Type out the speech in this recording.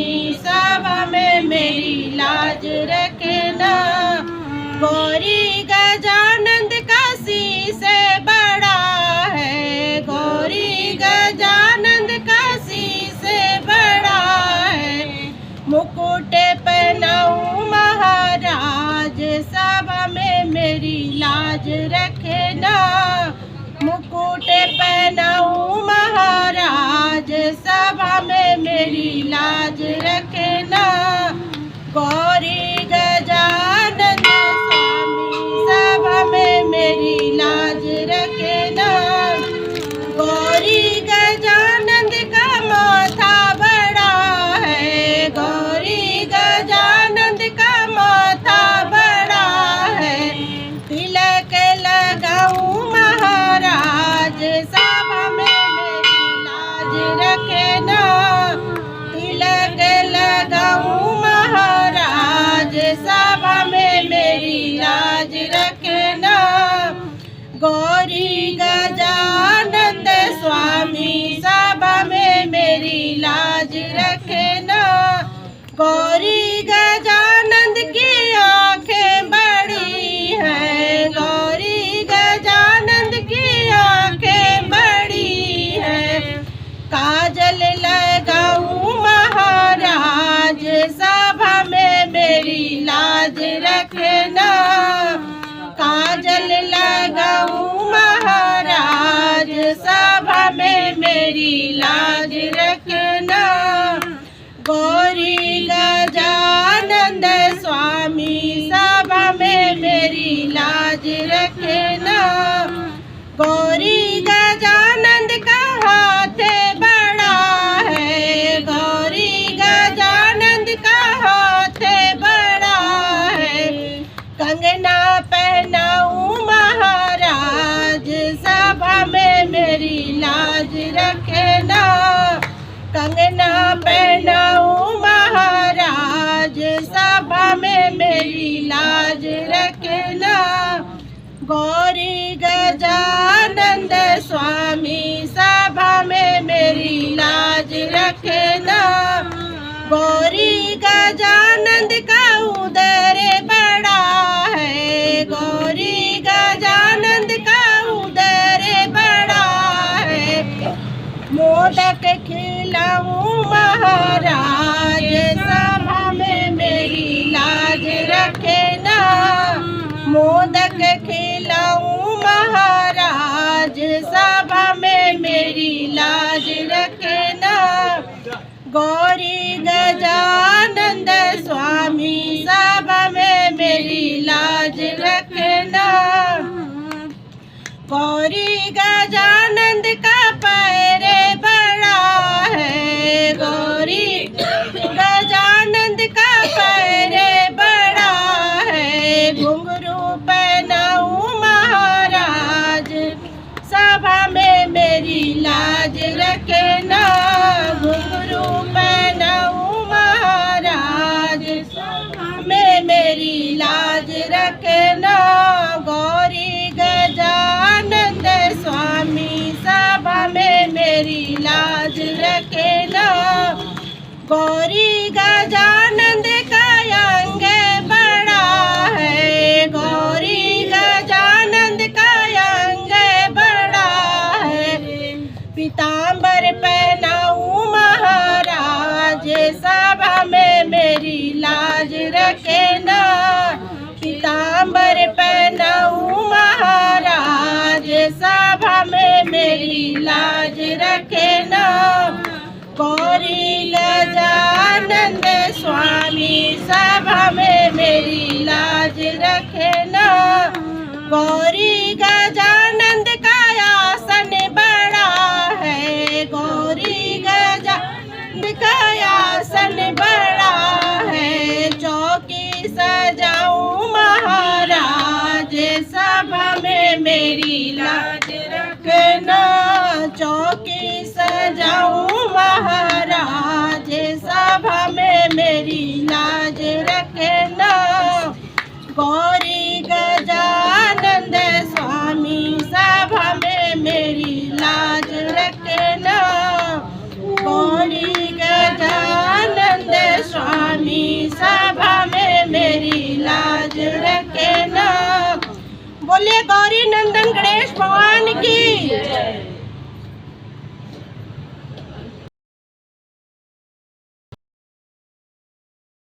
स्वामी सभा में मेरी लाज रखना। गौरी गजानंद काशी से बड़ा है, गौरी गजानंद काशी से बड़ा है। मुकुट पहनाऊं महाराज सभा में मेरी लाज रखना। मुकुट पहनाऊं महाराज सभा में मेरी लाज रखना। गौरी गजानंद स्वामी सभा में मेरी लाज रखना। गौरी गजानंद का माथा बड़ा है, गौरी गजानंद का माथा बड़ा है। तिलक लगाऊं महाराज सभा में मेरी लाज रखना। तिलक लगाऊं महाराज सभा में मेरी लाज रखना। गौरी गजानंद स्वामी सभा में मेरी लाज रखना। गौरी गजानंद की आंखें बड़ी हैं, गौरी गजानंद की आंखें बड़ी हैं। काजल लगाऊं महाराज सभा में मेरी लाज रखना। काजल लगाऊं महाराज सभा में मेरी लाज रखना। गौरी गजानंद स्वामी सभा में मेरी लाज रखना। गौरी गजानंद का हाथ बड़ा है, गौरी गजानंद का हाथ बड़ा है। कंगना पहनाऊं महाराज सभा में मेरी लाज रखना। कंगना पहनाऊं महाराज सभा में मेरी लाज रखना। गौरी गजानंद स्वामी सभा में मेरी लाज रखना। गौरी गजानंद का उदर बड़ा है, गौरी गजानंद का उदर बड़ा है। मोदक खिलाऊं महाराज सभा में मेरी लाज रखना। मोदक खिलाऊं महाराज सभा में मेरी लाज रखना। गौरी गजानंद स्वामी सभा में मेरी लाज रखना। गौरी गजानंद का पैर बड़ा है, गौरी गजानंद का पैर बड़ा है। घुंघरू पहनाऊं महाराज सभा में मेरी लाज रखना। घुंघरू पहनाऊं महाराज सभा में मेरी लाज रखना। गौरी गजानंद स्वामी सभा में मेरी लाज रखना। गौरी गजानंद का अंग बड़ा है, गौरी गजानंद का अंग बड़ा है। पीताम्बर पहनाऊं महाराज सभा में मेरी लाज रखना। पीताम्बर पहनाऊं महाराज सभा में मेरी लाज रखना। गौरी गजानंद स्वामी सभा में मेरी लाज रखना। गौरी गजानंद का आसन बड़ा है, गौरी गजानंद का आसन बड़ा है। चौकी सजाऊं महाराज सभा में मेरी लाज रखना। चौकी सजाऊं महाराज सभा में मेरी लाज रखना। गौरी गजानंद स्वामी सभा में मेरी लाज रखना। गौरी गजानंद स्वामी सभा में मेरी लाज रखे ना। बोले गौरी नंदन गणेश भगवान की